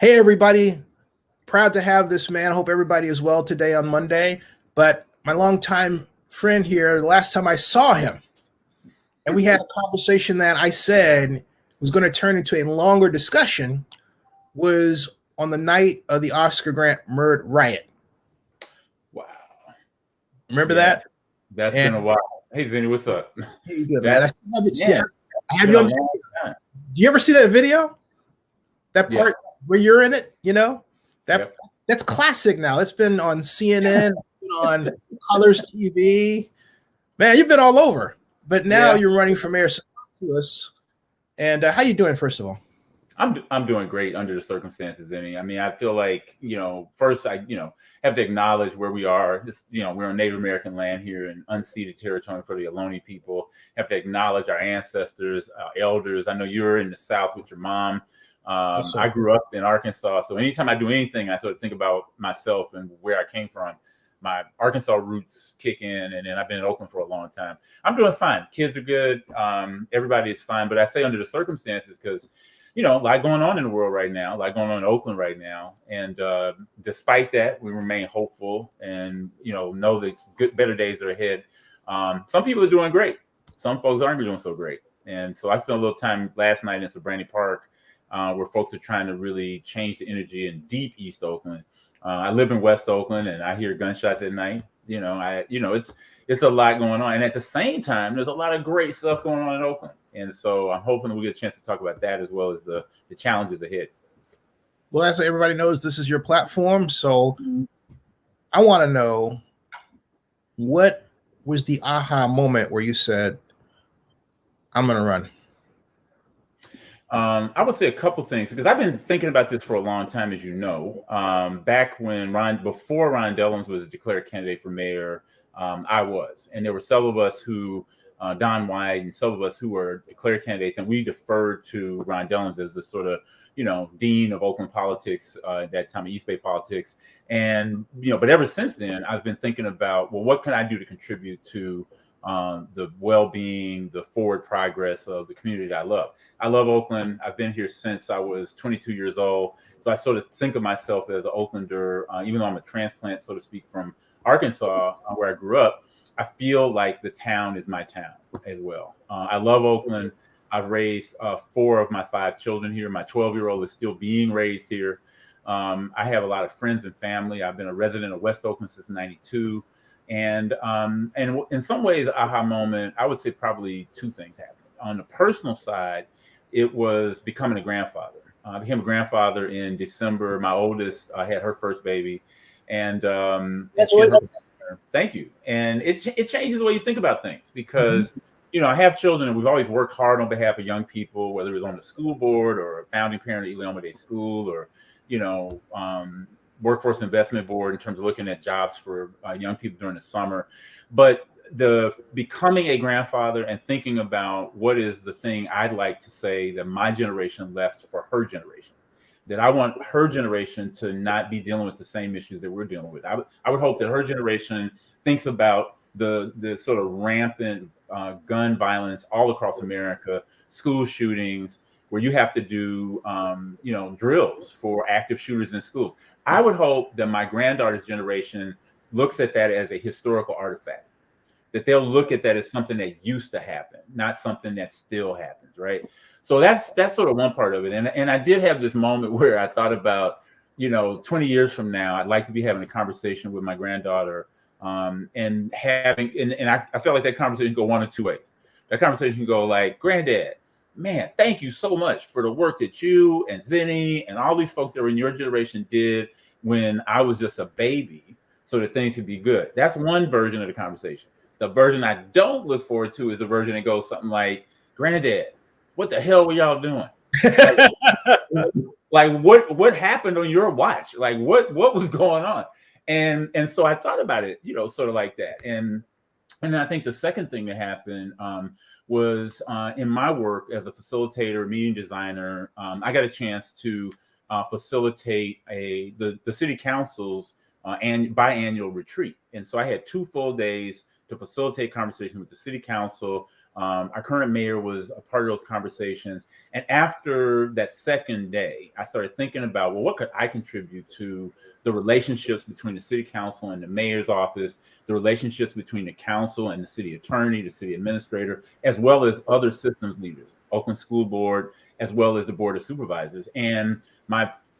Hey, everybody. Proud to have this man. Hope everybody is well today on Monday. But my longtime friend here, the last time I saw him, and we had a conversation that I said was going to turn into a longer discussion, was on the night of the Oscar Grant murder riot. Wow. Remember that? That's been a while. Hey, Zennie, what's up? Hey, good, man. I have you on. Do you ever see that video? That part where you're in it, you know, that's classic now. It's been on CNN, on Colors TV. Man, you've been all over. But now you're running for mayor. So talk to us. And how you doing, first of all? I'm doing great under the circumstances, Zennie. I mean, I feel like, first I, have to acknowledge where we are. This, we're on Native American land here in unceded territory for the Ohlone people. Have to acknowledge our ancestors, our elders. I know you're in the South with your mom. I grew up in Arkansas, so anytime I do anything, I sort of think about myself and where I came from. My Arkansas roots kick in, and then I've been in Oakland for a long time. I'm doing fine. Kids are good. Everybody is fine. But I say under the circumstances because, a lot going on in the world right now, a lot going on in Oakland right now. And despite that, we remain hopeful and, know that better days are ahead. Some people are doing great. Some folks aren't doing so great. And so I spent a little time last night in Sabrani Park, where folks are trying to really change the energy in deep East Oakland. I live in West Oakland, and I hear gunshots at night. It's a lot going on, and at the same time, there's a lot of great stuff going on in Oakland. And so I'm hoping that we get a chance to talk about that as well as the challenges ahead. Well, as everybody knows, this is your platform, so I want to know, what was the aha moment where you said, "I'm going to run"? I would say a couple things, because I've been thinking about this for a long time, as you know. Back when before Ron Dellums was declared candidate for mayor, I was, and there were several of us who, Don White and several of us who were declared candidates, and we deferred to Ron Dellums as the sort of, dean of Oakland politics at that time, East Bay politics. And, but ever since then, I've been thinking about, well, what can I do to contribute to the well-being, the forward progress of the community that I love. I love Oakland. I've been here since I was 22 years old. So I sort of think of myself as an Oaklander, even though I'm a transplant, so to speak, from Arkansas, where I grew up. I feel like the town is my town as well. I love Oakland. I've raised 4 of my 5 children here. My 12-year-old is still being raised here. I have a lot of friends and family. I've been a resident of West Oakland since '92. And in some ways, aha moment, I would say probably 2 things happened. On the personal side, it was becoming a grandfather. I became a grandfather in December. My oldest had her first baby, and thank you. And it changes the way you think about things, because I have children, and we've always worked hard on behalf of young people, whether it was on the school board or a founding parent at Omode School, or workforce investment board in terms of looking at jobs for young people during the summer. But the becoming a grandfather and thinking about what is the thing I'd like to say that my generation left for her generation, that I want her generation to not be dealing with the same issues that we're dealing with. I would hope that her generation thinks about the sort of rampant gun violence all across America, school shootings, where you have to do, drills for active shooters in schools. I would hope that my granddaughter's generation looks at that as a historical artifact, that they'll look at that as something that used to happen, not something that still happens, right? So that's sort of one part of it. And I did have this moment where I thought about, 20 years from now, I'd like to be having a conversation with my granddaughter, and I felt like that conversation go one of 2 ways. That conversation can go like, "Granddad, man, thank you so much for the work that you and Zennie and all these folks that were in your generation did when I was just a baby, so that things could be good." That's one version of the conversation. The version I don't look forward to is the version that goes something like, "Granddad, what the hell were y'all doing? Like what happened on your watch? Like what was going on?" And so I thought about it, sort of like that. And I think the second thing that happened was in my work as a facilitator, meeting designer, I got a chance to facilitate the city council's biannual retreat. And so I had 2 full days to facilitate conversations with the city council Our current mayor was a part of those conversations. And after that second day, I started thinking about, well, what could I contribute to the relationships between the city council and the mayor's office, the relationships between the council and the city attorney, the city administrator, as well as other systems leaders, Oakland School Board, as well as the Board of Supervisors. And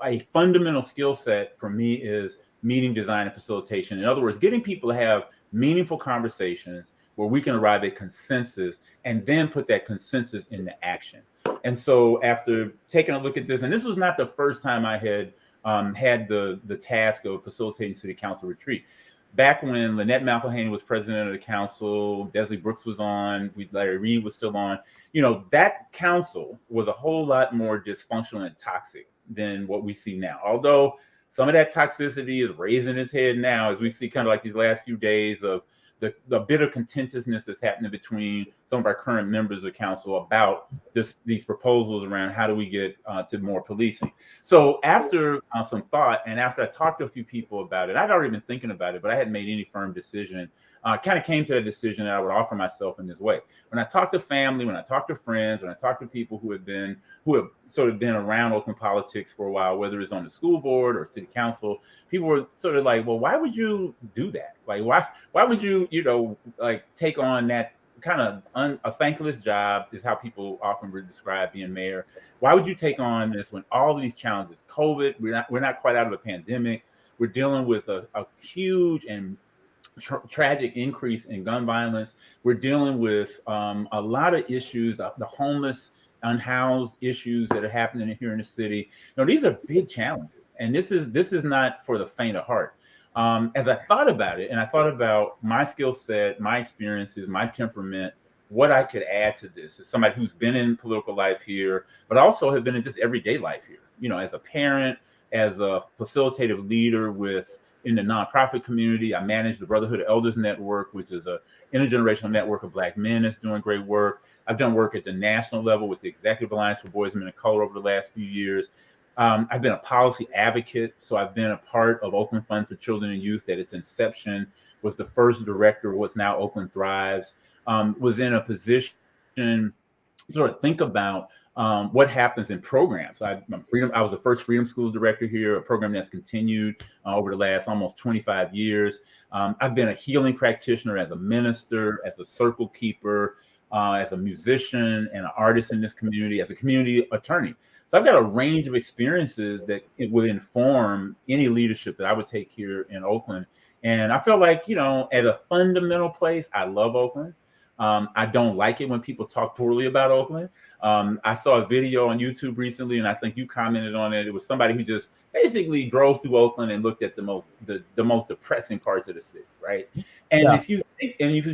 a fundamental skill set for me is meeting design and facilitation. In other words, getting people to have meaningful conversations where we can arrive at consensus and then put that consensus into action. And so after taking a look at this, and this was not the first time I had had the task of facilitating city council retreat. Back when Lynette McElhaney was president of the council, Desley Brooks was on, Larry Reed was still on, that council was a whole lot more dysfunctional and toxic than what we see now. Although some of that toxicity is raising its head now as we see kind of like these last few days of the bit of contentiousness that's happening between some of our current members of council about these proposals around how do we get to more policing. So after some thought, and after I talked to a few people about it, I'd already been thinking about it, but I hadn't made any firm decision. Kind of came to a decision that I would offer myself in this way. When I talk to family, when I talk to friends, when I talk to people who have sort of been around Oakland politics for a while, whether it's on the school board or city council, people were sort of like, well, why would you do that? Like, why would you, like take on that kind of a thankless job is how people often would describe being mayor. Why would you take on this when all these challenges, COVID, we're not quite out of a pandemic. We're dealing with a huge and tragic increase in gun violence. We're dealing with a lot of issues, the homeless, unhoused issues that are happening here in the city. These are big challenges, and this is not for the faint of heart. As I thought about it, and I thought about my skill set, my experiences, my temperament, what I could add to this as somebody who's been in political life here, but also have been in just everyday life here, as a parent, as a facilitative leader in the nonprofit community. I manage the Brotherhood of Elders Network, which is a intergenerational network of Black men that's doing great work. I've done work at the national level with the Executive Alliance for Boys and Men of Color over the last few years. I've been a policy advocate, so I've been a part of Oakland Fund for Children and Youth at its inception, was the first director of what's now Oakland Thrives, was in a position to sort of think about what happens in programs. I was the first Freedom Schools director here, a program that's continued over the last almost 25 years. I've been a healing practitioner as a minister, as a circle keeper, as a musician and an artist in this community, as a community attorney. So I've got a range of experiences that it would inform any leadership that I would take here in Oakland. And I feel like, at a fundamental place, I love Oakland. I don't like it when people talk poorly about Oakland. I saw a video on YouTube recently, and I think you commented on it. It was somebody who just basically drove through Oakland and looked at the most depressing parts of the city, right? And if you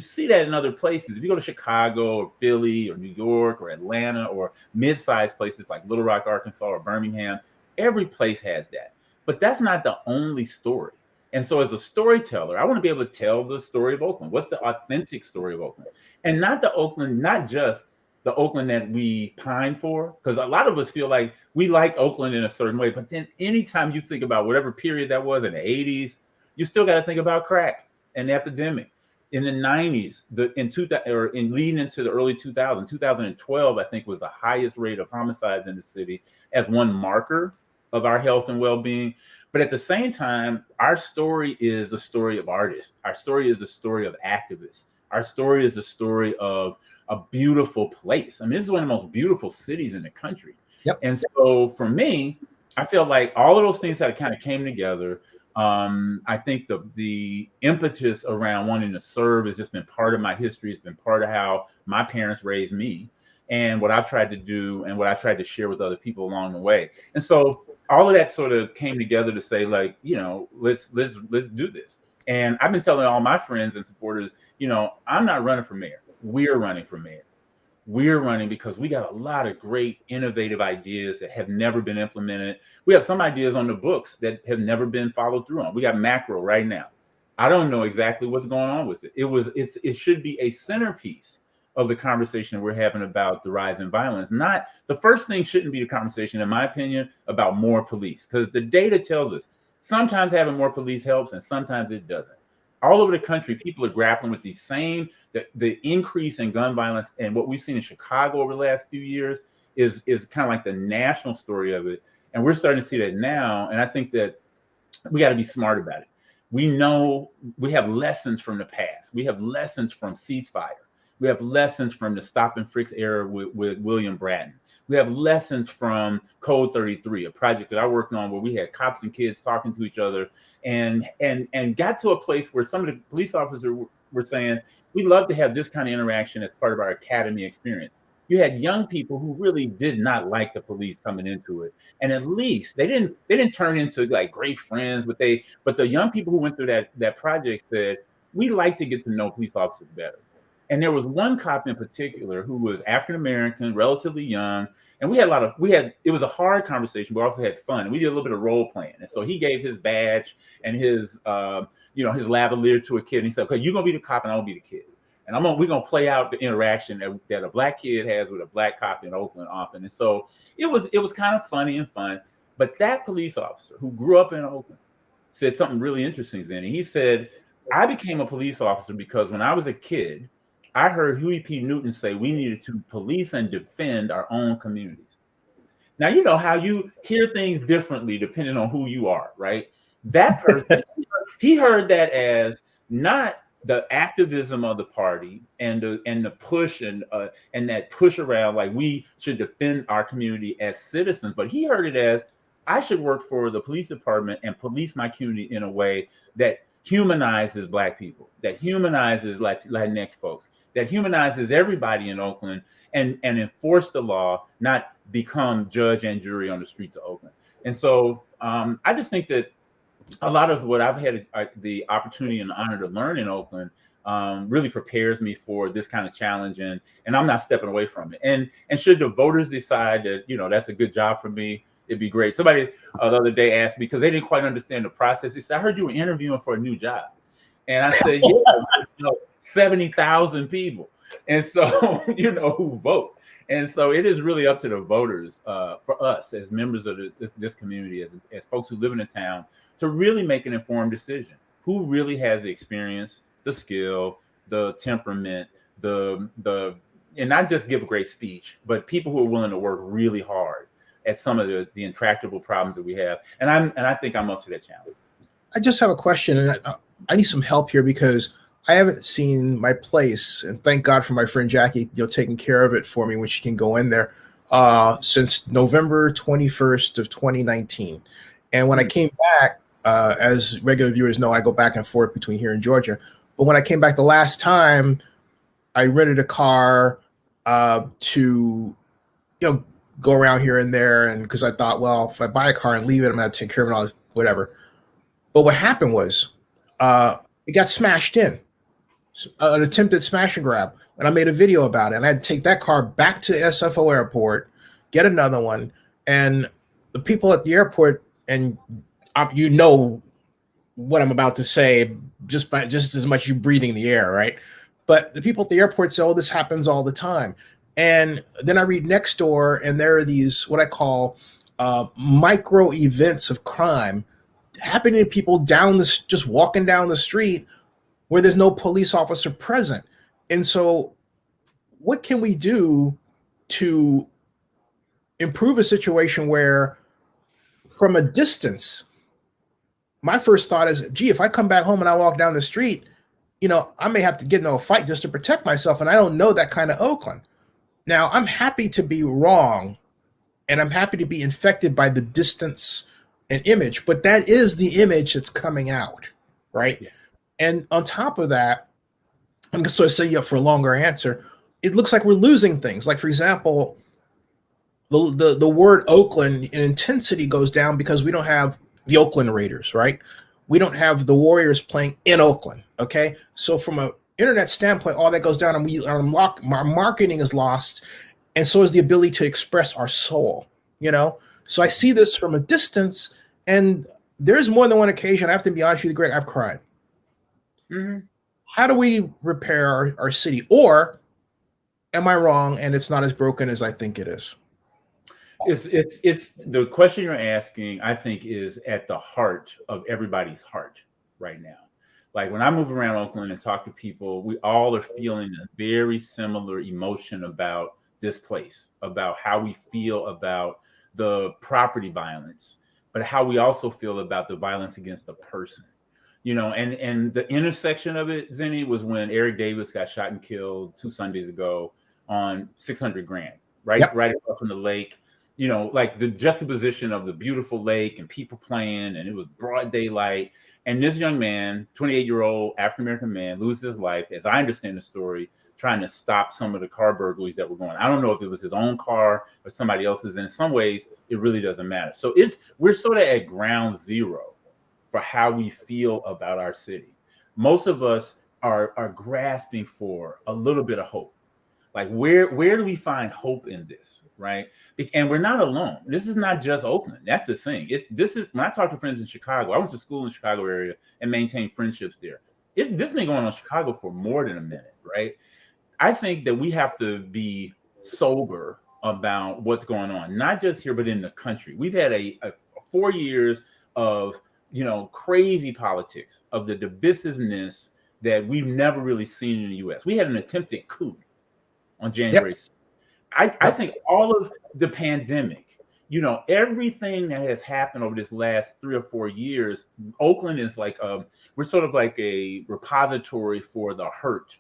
see that in other places, if you go to Chicago or Philly or New York or Atlanta or mid-sized places like Little Rock, Arkansas or Birmingham, every place has that. But that's not the only story. And so as a storyteller, I want to be able to tell the story of Oakland. What's the authentic story of Oakland? And not just the Oakland that we pine for, because a lot of us feel like we like Oakland in a certain way. But then anytime you think about whatever period that was in the 80s, you still got to think about crack and the epidemic. In the 90s, leading into the early 2000s, 2012, I think was the highest rate of homicides in the city as one marker of our health and well-being. But at the same time, our story is the story of artists. Our story is the story of activists. Our story is the story of a beautiful place. I mean, this is one of the most beautiful cities in the country. Yep. And so for me, I feel like all of those things that kind of came together. I think the impetus around wanting to serve has just been part of my history. It's been part of how my parents raised me and what I've tried to do and what I've tried to share with other people along the way. And so all of that sort of came together to say, like, let's do this. And I've been telling all my friends and supporters, I'm not running for mayor. We're running for mayor. We're running because we got a lot of great innovative ideas that have never been implemented. We have some ideas on the books that have never been followed through on. We got macro right now. I don't know exactly what's going on with it. It should be a centerpiece of the conversation we're having about the rise in violence. Not the first thing shouldn't be the conversation, in my opinion, about more police, because the data tells us sometimes having more police helps and sometimes it doesn't. all over the country, people are grappling with the increase in gun violence, and what we've seen in Chicago over the last few years is kind of like the national story of it. And we're starting to see that now. And I think that we got to be smart about it. We know we have lessons from the past. We have lessons from ceasefire. We have lessons from the stop and frisk era with William Bratton. We have lessons from Code 33, a project that I worked on where we had cops and kids talking to each other, and got to a place where some of the police officers were saying, we love to have this kind of interaction as part of our academy experience. You had young people who really did not like the police coming into it, and at least they didn't turn into like great friends, but the young people who went through that project said, we like to get to know police officers better. And there was one cop in particular who was African American, relatively young, and it was a hard conversation, but also had fun. And we did a little bit of role playing. And so he gave his badge and his his lavalier to a kid, and he said, okay, you're gonna be the cop and I'm gonna be the kid. And we're gonna play out the interaction that a black kid has with a black cop in Oakland often. And so it was kind of funny and fun. But that police officer who grew up in Oakland said something really interesting, Zennie. He said, I became a police officer because when I was a kid, I heard Huey P. Newton say we needed to police and defend our own communities. Now, you know how you hear things differently depending on who you are, right? That person, he heard that as not the activism of the party and the push and that push around like we should defend our community as citizens, but he heard it as I should work for the police department and police my community in a way that humanizes Black people, that humanizes Latinx folks, that humanizes everybody in Oakland, and enforce the law, not become judge and jury on the streets of Oakland. And so I just think that a lot of what I've had the opportunity and honor to learn in Oakland really prepares me for this kind of challenge, and I'm not stepping away from it. And should the voters decide that, that's a good job for me, it'd be great. Somebody the other day asked me, because they didn't quite understand the process. They said, I heard you were interviewing for a new job. And I said, yeah, 70,000 people. And so, who vote. And so it is really up to the voters for us as members of this community, as folks who live in the town, to really make an informed decision. Who really has the experience, the skill, the temperament, and not just give a great speech, but people who are willing to work really hard at some of the intractable problems that we have. And I think I'm up to that challenge. I just have a question, and I need some help here because I haven't seen my place, and thank God for my friend Jackie, taking care of it for me when she can go in there, since November 21st of 2019. And when I came back, as regular viewers know, I go back and forth between here and Georgia. But when I came back the last time, I rented a car to, go around here and there, and because I thought, well, if I buy a car and leave it, I'm going to take care of it all, whatever. But what happened was it got smashed in, an attempted smash and grab. And I made a video about it. And I had to take that car back to SFO airport, get another one. And the people at the airport, and what I'm about to say, just as much you breathing the air, right? But the people at the airport say, oh, this happens all the time. And then I read next door, and there are these, what I call micro events of crime happening to people just walking down the street where there's no police officer present. And so what can we do to improve a situation where from a distance, my first thought is, gee, if I come back home and I walk down the street, I may have to get into a fight just to protect myself. And I don't know that kind of Oakland. Now, I'm happy to be wrong, and I'm happy to be infected by the distance and image, but that is the image that's coming out, right? Yeah. And on top of that, I'm going to sort of set you up for a longer answer. It looks like we're losing things. Like, for example, the word Oakland in intensity goes down because we don't have the Oakland Raiders, right? We don't have the Warriors playing in Oakland, okay? So from an internet standpoint, all that goes down, and our marketing is lost, and so is the ability to express our soul, So I see this from a distance, and there's more than one occasion, I have to be honest with you, Greg, I've cried. Mm-hmm. How do we repair our city? Or am I wrong and it's not as broken as I think it is? It's the question you're asking, I think, is at the heart of everybody's heart right now. Like when I move around Oakland and talk to people, we all are feeling a very similar emotion about this place, about how we feel about the property violence, but how we also feel about the violence against the person. You know, and the intersection of it, Zennie, was when Eric Davis got shot and killed 2 Sundays ago on 600 Grand, right? Yep. Right across from the lake. You know, like the juxtaposition of the beautiful lake and people playing, and it was broad daylight. And this young man, 28-year-old African-American man, loses his life, as I understand the story, trying to stop some of the car burglaries that were going on. I don't know if it was his own car or somebody else's. And in some ways, it really doesn't matter. So we're sort of at ground zero for how we feel about our city. Most of us are grasping for a little bit of hope. Like where do we find hope in this, right? And we're not alone. This is not just Oakland. That's the thing. This is when I talk to friends in Chicago. I went to school in the Chicago area and maintained friendships there. This has been going on in Chicago for more than a minute, right? I think that we have to be sober about what's going on, not just here, but in the country. We've had a 4 years of crazy politics, of the divisiveness that we've never really seen in the U.S. We had an attempted coup on January 6th. I think all of the pandemic, everything that has happened over this last 3 or 4 years, Oakland is like we're sort of like a repository for the hurt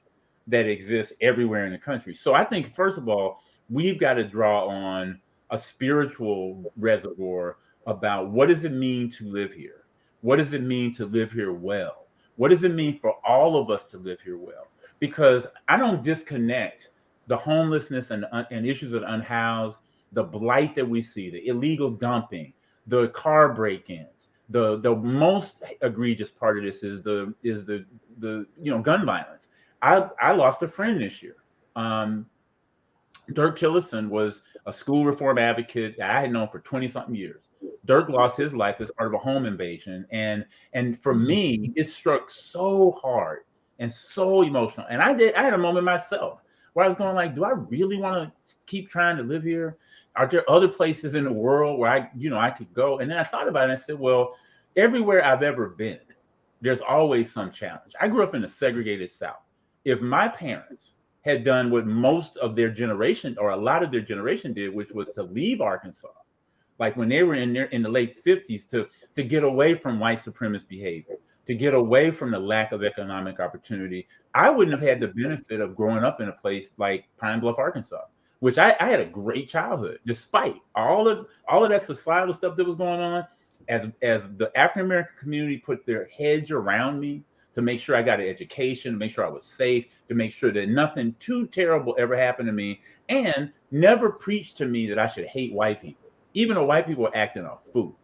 that exists everywhere in the country. So I think, first of all, we've got to draw on a spiritual reservoir about what does it mean to live here? What does it mean to live here well? What does it mean for all of us to live here well? Because I don't disconnect the homelessness and issues of the unhoused, the blight that we see, the illegal dumping, the car break-ins. The most egregious part of this is the gun violence. I lost a friend this year. Dirk Tillotson was a school reform advocate that I had known for 20-something years. Dirk lost his life as part of a home invasion. And for me, it struck so hard and so emotional. And I had a moment myself where I was going like, do I really want to keep trying to live here? Are there other places in the world where I could go? And then I thought about it and I said, well, everywhere I've ever been, there's always some challenge. I grew up in a segregated South. If my parents had done what most of their generation or a lot of their generation did, which was to leave Arkansas, like when they were in the late 50s, to get away from white supremacist behavior, to get away from the lack of economic opportunity, I wouldn't have had the benefit of growing up in a place like Pine Bluff, Arkansas, which I had a great childhood, despite all of that societal stuff that was going on. As the African American community put their hedge around me to make sure I got an education, to make sure I was safe, to make sure that nothing too terrible ever happened to me, and never preached to me that I should hate white people, even though white people were acting a fool.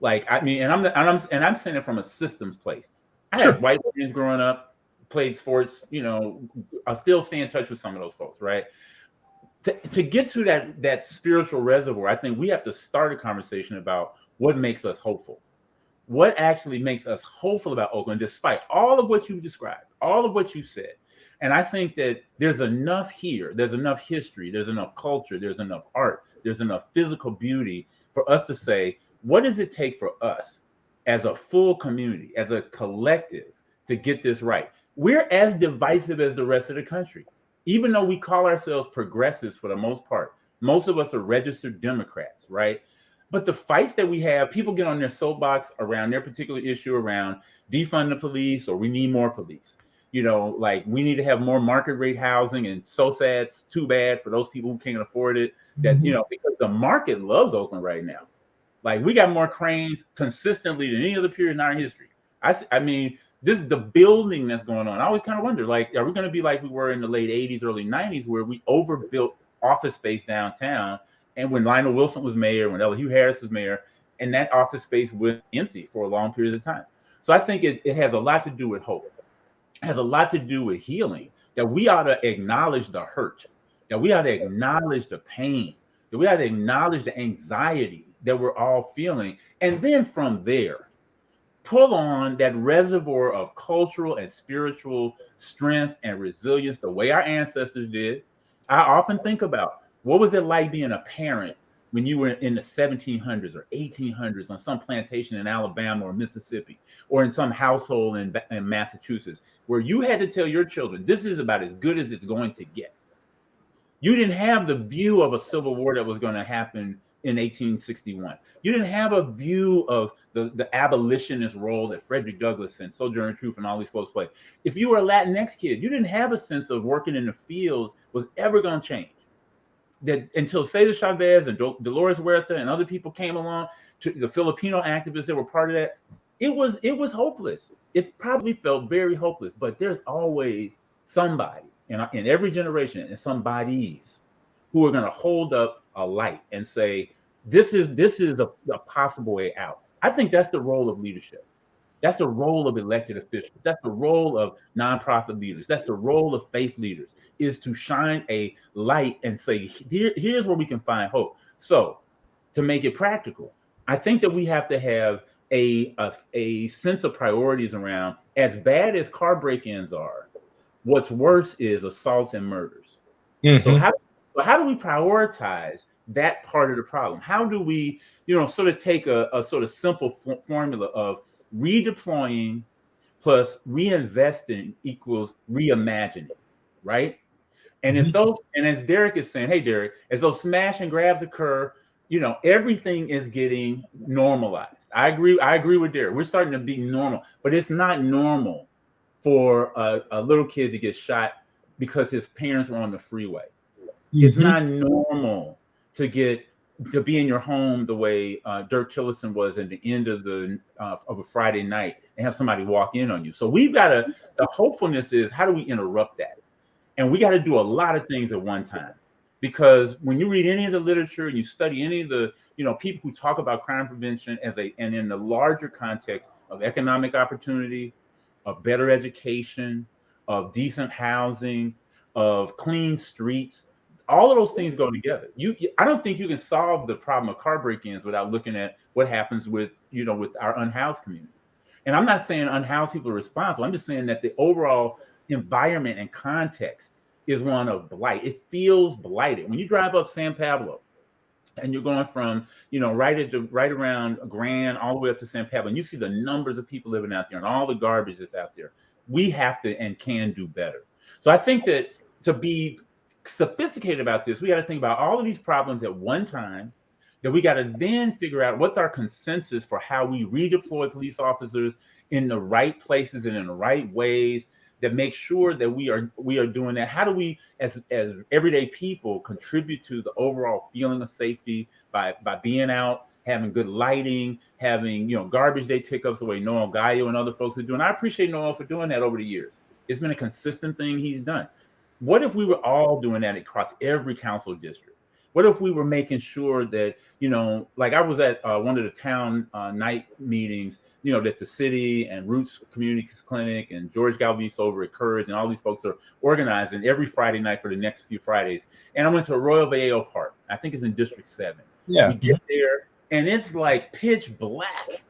Like, I mean, and I'm saying it from a systems place. I had white friends growing up, played sports, I still stay in touch with some of those folks, right? To get to that spiritual reservoir, I think we have to start a conversation about what makes us hopeful. What actually makes us hopeful about Oakland, despite all of what you described, all of what you said. And I think that there's enough here, there's enough history, there's enough culture, there's enough art, there's enough physical beauty for us to say, what does it take for us as a full community, as a collective, to get this right? We're as divisive as the rest of the country. Even though we call ourselves progressives for the most part, most of us are registered Democrats, right? But the fights that we have, people get on their soapbox around their particular issue around defund the police, or we need more police. Like we need to have more market rate housing, and so sad, it's too bad for those people who can't afford it. That because the market loves Oakland right now. Like we got more cranes consistently than any other period in our history. I mean, this is the building that's going on. I always kind of wonder, like, are we going to be like we were in the late 80s, early 90s, where we overbuilt office space downtown? And when Lionel Wilson was mayor, when Ella Hugh Harris was mayor, and that office space was empty for a long period of time. So I think it has a lot to do with hope. It has a lot to do with healing, that we ought to acknowledge the hurt, that we ought to acknowledge the pain, that we ought to acknowledge the anxiety that we're all feeling. And then from there, pull on that reservoir of cultural and spiritual strength and resilience the way our ancestors did. I often think about, what was it like being a parent when you were in the 1700s or 1800s on some plantation in Alabama or Mississippi, or in some household in Massachusetts, where you had to tell your children, this is about as good as it's going to get. You didn't have the view of a civil war that was going to happen in 1861. You didn't have a view of the abolitionist role that Frederick Douglass and Sojourner Truth and all these folks played. If you were a Latinx kid, you didn't have a sense of working in the fields was ever going to change. That until Cesar Chavez and Dolores Huerta and other people came along, to the Filipino activists that were part of that, it was hopeless. It probably felt very hopeless, but there's always somebody in every generation and somebodies who are going to hold up a light and say, this is a possible way out. I think that's the role of leadership. That's the role of elected officials. That's the role of nonprofit leaders. That's the role of faith leaders, is to shine a light and say, here's where we can find hope. So to make it practical, I think that we have to have a sense of priorities around, as bad as car break-ins are, what's worse is assaults and murders. Mm-hmm. So how do we prioritize that part of the problem? How do we, sort of take a sort of simple formula of redeploying plus reinvesting equals reimagining, right? And if those, and as Derek is saying, hey Derek, as those smash and grabs occur, everything is getting normalized. I agree with Derek. We're starting to be normal, but it's not normal for a little kid to get shot because his parents were on the freeway. It's not normal to be in your home the way Dirk Tillotson was at the end of a Friday night and have somebody walk in on you. So we've got the hopefulness is, how do we interrupt that? And we got to do a lot of things at one time, because when you read any of the literature and you study any of the, people who talk about crime prevention and in the larger context of economic opportunity, of better education, of decent housing, of clean streets, all of those things go together. I don't think you can solve the problem of car break-ins without looking at what happens with our unhoused community. And I'm not saying unhoused people are responsible. I'm just saying that the overall environment and context is one of blight. It feels blighted. When you drive up San Pablo and you're going from, right around Grand all the way up to San Pablo, and you see the numbers of people living out there and all the garbage that's out there, we have to and can do better. So I think that to be sophisticated about this, we got to think about all of these problems at one time, that we got to then figure out what's our consensus for how we redeploy police officers in the right places and in the right ways that make sure that we are doing that. How do we, as everyday people, contribute to the overall feeling of safety by being out, having good lighting, having garbage day pickups the way Noel Gallo and other folks are doing. I appreciate Noel for doing that over the years. It's been a consistent thing he's done. What if we were all doing that across every council district? What if we were making sure that, like I was at one of the town night meetings, that the city and Roots Community Clinic and George Galvis over at Courage and all these folks are organizing every Friday night for the next few Fridays. And I went to Arroyo Vallejo Park. I think it's in District 7. Yeah. We get there and it's like pitch black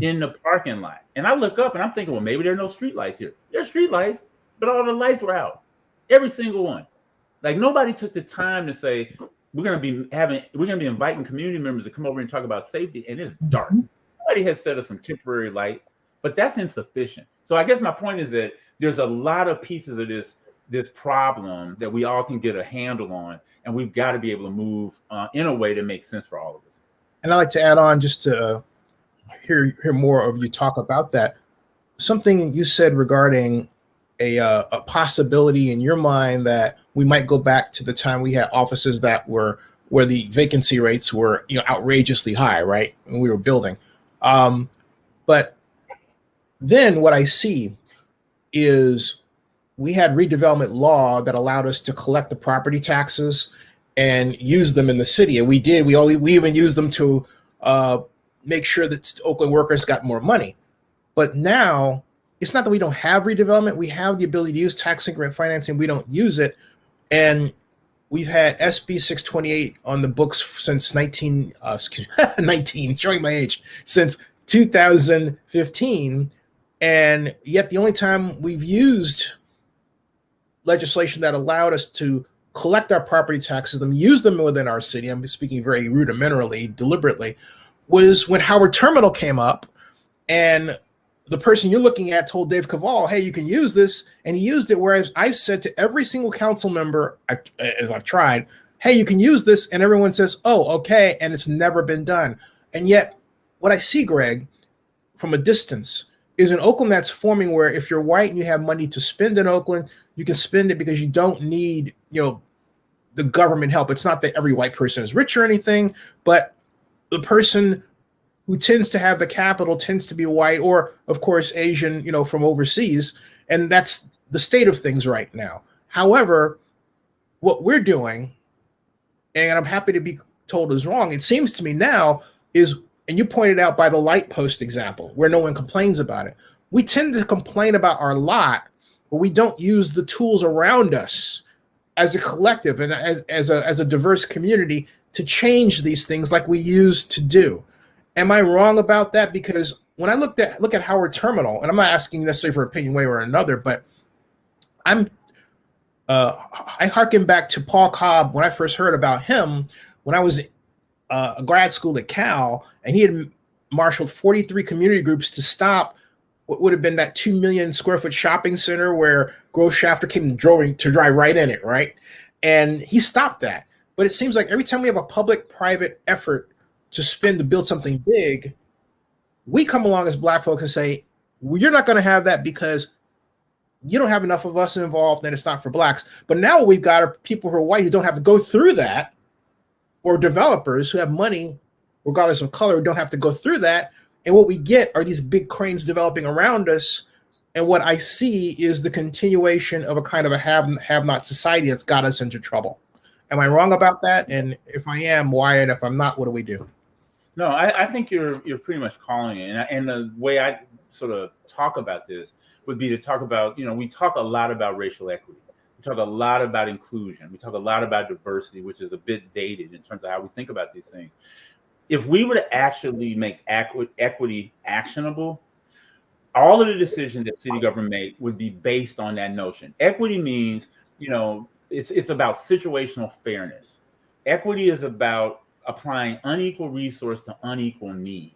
in the parking lot. And I look up and I'm thinking, well, maybe there are no street lights here. There's street lights, but all the lights were out. Every single one. Like nobody took the time to say, we're going to be inviting community members to come over and talk about safety, and it's dark. Somebody has set up some temporary lights, but that's insufficient. So I guess my point is that there's a lot of pieces of this problem that we all can get a handle on, and we've got to be able to move in a way that makes sense for all of us. And I'd like to add on, just to hear more of you talk about that. Something you said regarding a possibility in your mind that we might go back to the time we had offices that were where the vacancy rates were outrageously high, right, when we were building. But then what I see is we had redevelopment law that allowed us to collect the property taxes and use them in the city, and we did. We even used them to make sure that Oakland workers got more money. But now it's not that we don't have redevelopment. We have the ability to use tax increment financing. We don't use it. And we've had SB 628 on the books since 19, showing my age, since 2015. And yet the only time we've used legislation that allowed us to collect our property taxes, and use them within our city, I'm speaking very rudimentarily, deliberately, was when Howard Terminal came up, and the person you're looking at told Dave Cavall, hey, you can use this, and he used it, whereas I've said to every single council member, as I've tried, hey, you can use this, and everyone says, oh, okay, and it's never been done. And yet, what I see, Greg, from a distance, is an Oakland that's forming where if you're white and you have money to spend in Oakland, you can spend it because you don't need, the government help. It's not that every white person is rich or anything, but the person who tends to have the capital tends to be white or, of course, Asian, from overseas. And that's the state of things right now. However, what we're doing, and I'm happy to be told is wrong, it seems to me now is, and you pointed out by the light post example, where no one complains about it. We tend to complain about our lot, but we don't use the tools around us as a collective and as a diverse community to change these things like we used to do. Am I wrong about that? Because when I look at Howard Terminal, and I'm not asking necessarily for opinion way or another, but I harken back to Paul Cobb when I first heard about him when I was a grad school at Cal, and he had marshaled 43 community groups to stop what would have been that 2 million square foot shopping center where Grove Shafter came to drive right in it, right? And he stopped that. But it seems like every time we have a public-private effort to spend to build something big, we come along as Black folks and say, well, you're not going to have that because you don't have enough of us involved and it's not for Blacks. But now what we've got are people who are white who don't have to go through that, or developers who have money, regardless of color, who don't have to go through that. And what we get are these big cranes developing around us. And what I see is the continuation of a kind of a have-not society that's got us into trouble. Am I wrong about that? And if I am, why? And if I'm not, what do we do? No, I think you're pretty much calling it. And the way I sort of talk about this would be to talk about, we talk a lot about racial equity. We talk a lot about inclusion. We talk a lot about diversity, which is a bit dated in terms of how we think about these things. If we were to actually make equity actionable, all of the decisions that city government make would be based on that notion. Equity means, it's about situational fairness. Equity is about applying unequal resource to unequal need,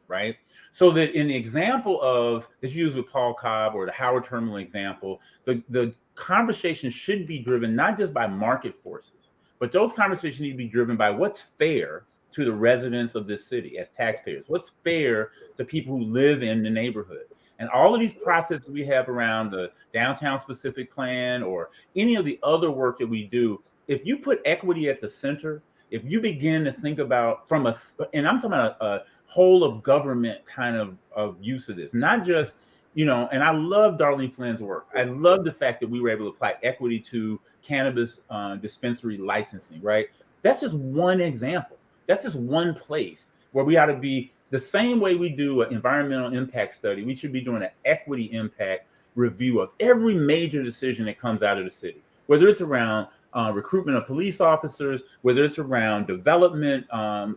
right? So that in the example of that's used with Paul Cobb or the Howard Terminal example, the conversation should be driven not just by market forces, but those conversations need to be driven by what's fair to the residents of this city as taxpayers, what's fair to people who live in the neighborhood. And all of these processes we have around the downtown specific plan or any of the other work that we do, if you put equity at the center, if you begin to think about and I'm talking about a whole of government kind of use of this, not just, and I love Darlene Flynn's work. I love the fact that we were able to apply equity to cannabis dispensary licensing, right? That's just one example. That's just one place where we ought to be the same way we do an environmental impact study. We should be doing an equity impact review of every major decision that comes out of the city, whether it's around recruitment of police officers, whether it's around development,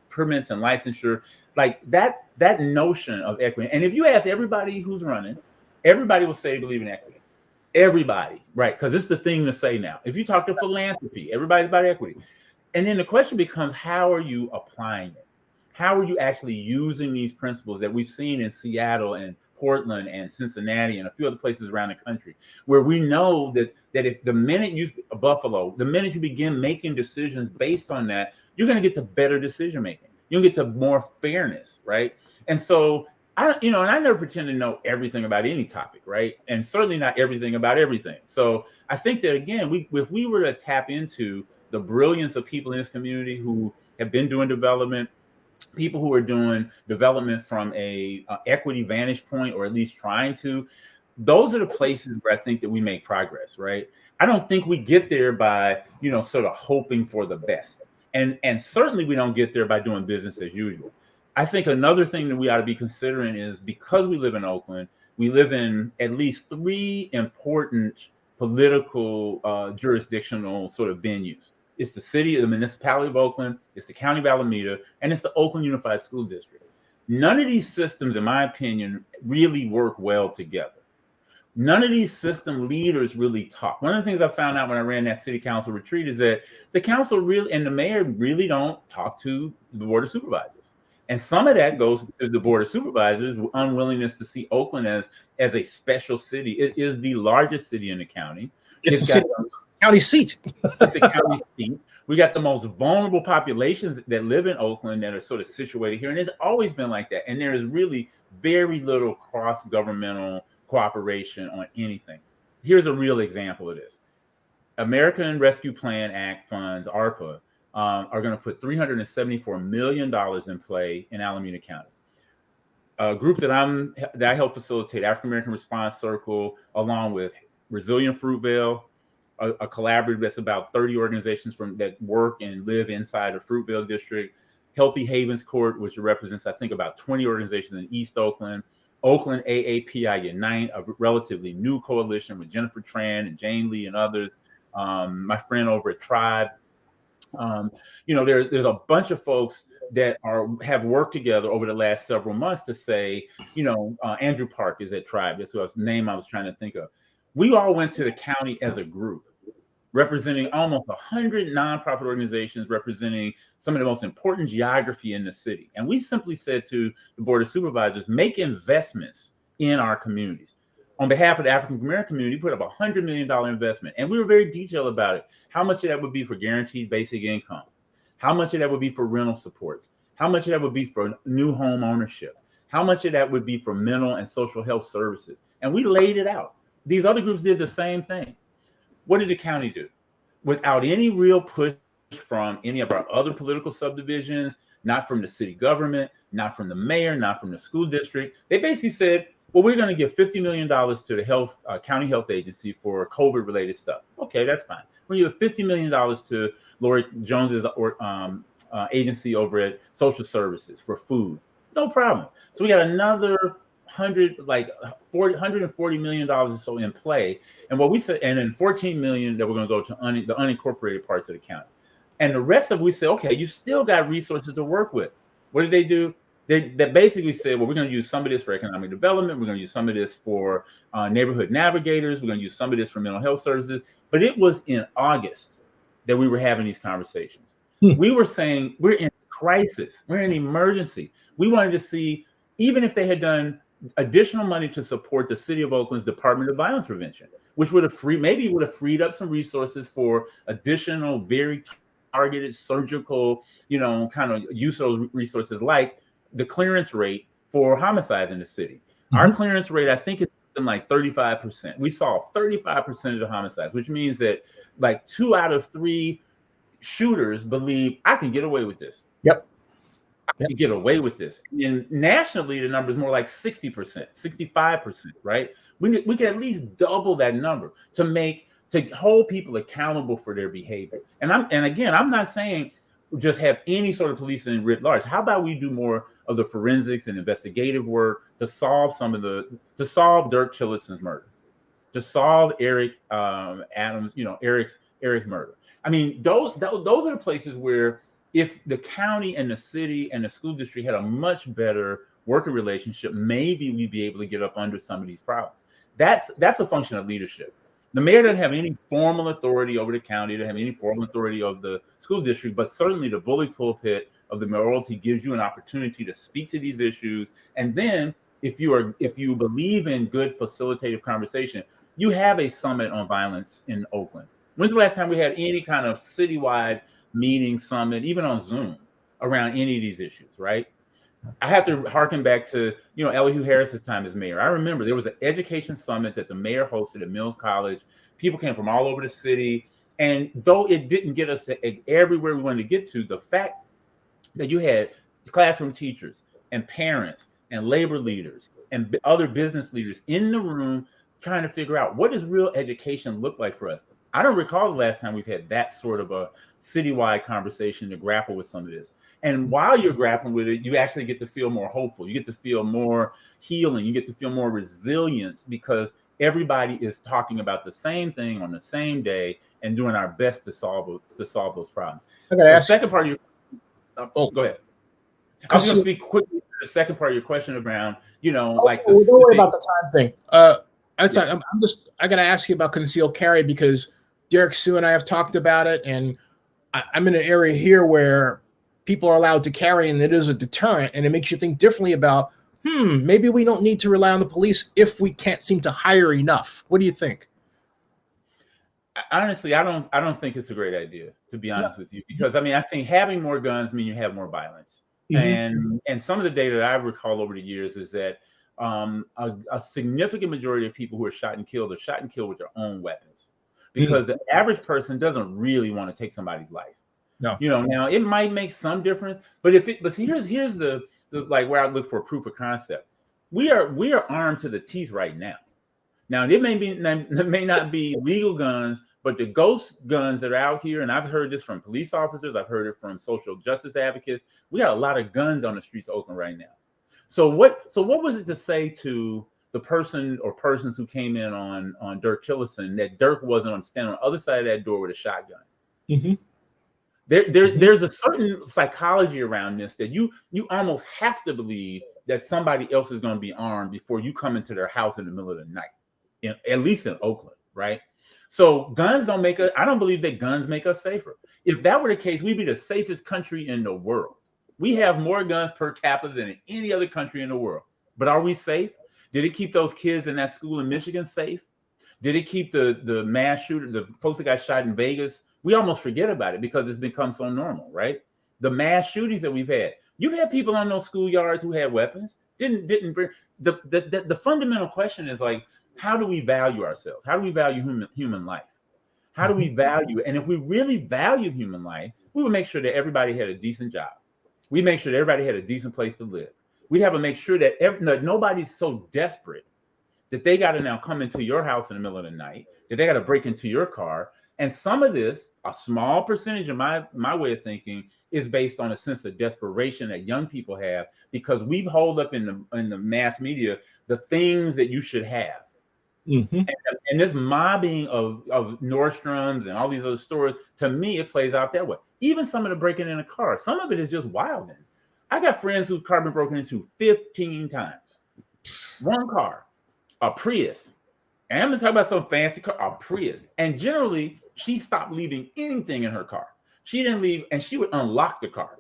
permits and licensure, like that notion of equity. And if you ask everybody who's running, everybody will say believe in equity. Everybody, right? Because it's the thing to say now. If you talk to philanthropy, everybody's about equity. And then the question becomes, how are you applying it? How are you actually using these principles that we've seen in Seattle and Portland and Cincinnati and a few other places around the country, where we know that if the minute the minute you begin making decisions based on that, you're going to get to better decision making. You'll get to more fairness, right? And so I never pretend to know everything about any topic, right? And certainly not everything about everything. So I think that again, if we were to tap into the brilliance of people in this community who have been doing development, people who are doing development from a equity vantage point, or at least trying to, those are the places where I think that we make progress, right? I don't think we get there by, sort of hoping for the best. And certainly we don't get there by doing business as usual. I think another thing that we ought to be considering is, because we live in Oakland, we live in at least 3 important political jurisdictional sort of venues. It's the city, the municipality of Oakland, it's the county of Alameda, and it's the Oakland Unified School District. None of these systems, in my opinion, really work well together. None of these system leaders really talk. One of the things I found out when I ran that city council retreat is that the council really and the mayor really don't talk to the board of supervisors. And some of that goes to the board of supervisors' unwillingness to see Oakland as a special city. It is the largest city in the county. It's the county seat. It's the county seat. We got the most vulnerable populations that live in Oakland that are sort of situated here. And it's always been like that. And there is really very little cross-governmental cooperation on anything. Here's a real example of this. American Rescue Plan Act funds, ARPA, are going to put $374 million in play in Alameda County. A group that I help facilitate, African American Response Circle, along with Resilient Fruitvale, a collaborative that's about 30 organizations that work and live inside the Fruitvale district, Healthy Havens Court, which represents, I think, about 20 organizations in East Oakland, Oakland AAPI Unite, a relatively new coalition with Jennifer Tran and Jane Lee and others, my friend over at Tribe. There's a bunch of folks that have worked together over the last several months to say, Andrew Park is at Tribe. That's the name I was trying to think of. We all went to the county as a group, representing almost 100 nonprofit organizations, representing some of the most important geography in the city. And we simply said to the Board of Supervisors, make investments in our communities. On behalf of the African American community, put up a $100 million investment. And we were very detailed about it. How much of that would be for guaranteed basic income? How much of that would be for rental supports? How much of that would be for new home ownership? How much of that would be for mental and social health services? And we laid it out. These other groups did the same thing. What did the county do? Without any real push from any of our other political subdivisions, not from the city government, not from the mayor, not from the school district, they basically said, well, we're going to give $50 million to the county health agency for COVID-related stuff. Okay, that's fine. We're going to give $50 million to Lori Jones's agency over at Social Services for food. No problem. So we got another $140 million or so in play. And what we said, and then $14 million that we're going to go to the unincorporated parts of the county. And the rest of it, we said, okay, you still got resources to work with. What did they do? They basically said, well, we're going to use some of this for economic development. We're going to use some of this for neighborhood navigators. We're going to use some of this for mental health services. But it was in August that we were having these conversations. We were saying, we're in crisis. We're in emergency. We wanted to see, even if they had done additional money to support the city of Oakland's Department of Violence Prevention, which would have freed up some resources for additional, very targeted surgical, kind of use of those resources, like the clearance rate for homicides in the city. Mm-hmm. Our clearance rate, I think, is something like 35%. We solved 35% of the homicides, which means that like 2 out of 3 shooters believe I can get away with this. Yep. I can get away with this. And nationally, the number is more like 60%, 65%, right? We could at least double that number to hold people accountable for their behavior. And again, I'm not saying just have any sort of policing writ large. How about we do more of the forensics and investigative work to solve Dirk Tillotson's murder, to solve Eric Adams, Eric's murder. I mean, those are the places where, if the county and the city and the school district had a much better working relationship, maybe we'd be able to get up under some of these problems. That's a function of leadership. The mayor doesn't have any formal authority over the county, doesn't have any formal authority of the school district, but certainly the bully pulpit of the mayoralty gives you an opportunity to speak to these issues. And then if you believe in good facilitative conversation, you have a summit on violence in Oakland. When's the last time we had any kind of citywide meeting, summit, even on Zoom, around any of these issues, right? I have to harken back to, Elihu Harris's time as mayor. I remember there was an education summit that the mayor hosted at Mills College. People came from all over the city. And though it didn't get us to everywhere we wanted to get to, the fact that you had classroom teachers and parents and labor leaders and other business leaders in the room trying to figure out, what does real education look like for us? I don't recall the last time we've had that sort of a citywide conversation to grapple with some of this. And while you're grappling with it, you actually get to feel more hopeful. You get to feel more healing. You get to feel more resilience, because everybody is talking about the same thing on the same day and doing our best to solve those problems. I got to ask the second part of your go ahead. I was going to speak quickly to the second part of your question around, don't worry about the time thing. I'm I got to ask you about concealed carry because Derek, Sue, and I have talked about it, and I'm in an area here where people are allowed to carry, and it is a deterrent, and it makes you think differently about, maybe we don't need to rely on the police if we can't seem to hire enough. What do you think? Honestly, I don't think it's a great idea, to be honest with you, because I mean, I think having more guns mean you have more violence. And some of the data that I recall over the years is that a significant majority of people who are shot and killed are shot and killed with their own weapons, because the average person doesn't really want to take somebody's life. No, now it might make some difference, but here's the like where I look for proof of concept. We are armed to the teeth right now. Now it may not be legal guns, but the ghost guns that are out here, and I've heard this from police officers, I've heard it from social justice advocates. We got a lot of guns on the streets of Oakland right now. So what was it to say to the person or persons who came in on Dirk Chillison that Dirk wasn't standing on the other side of that door with a shotgun? There's a certain psychology around this that you almost have to believe that somebody else is going to be armed before you come into their house in the middle of the night, at least in Oakland, right? So guns don't make us, I don't believe that guns make us safer. If that were the case, we'd be the safest country in the world. We have more guns per capita than in any other country in the world. But are we safe? Did it keep those kids in that school in Michigan safe? Did it keep the mass shooter, the folks that got shot in Vegas? We almost forget about it because it's become so normal, right? The mass shootings that we've had. You've had people on those schoolyards who had weapons. Didn't bring the fundamental question is like, how do we value ourselves? How do we value human life? How do we value it? And if we really value human life, we would make sure that everybody had a decent job. We make sure that everybody had a decent place to live. We'd have to make sure that nobody's so desperate that they got to now come into your house in the middle of the night, that they got to break into your car. And some of this, a small percentage of my way of thinking, is based on a sense of desperation that young people have because we've hold up in the mass media the things that you should have. And this mobbing of Nordstrom's and all these other stores, to me, it plays out that way. Even some of the breaking in a car, some of it is just wilding. I got friends whose car been broken into 15 times. One car, a Prius. And I'm gonna talk about some fancy car, a Prius. And generally, she stopped leaving anything in her car. She didn't leave, and she would unlock the car.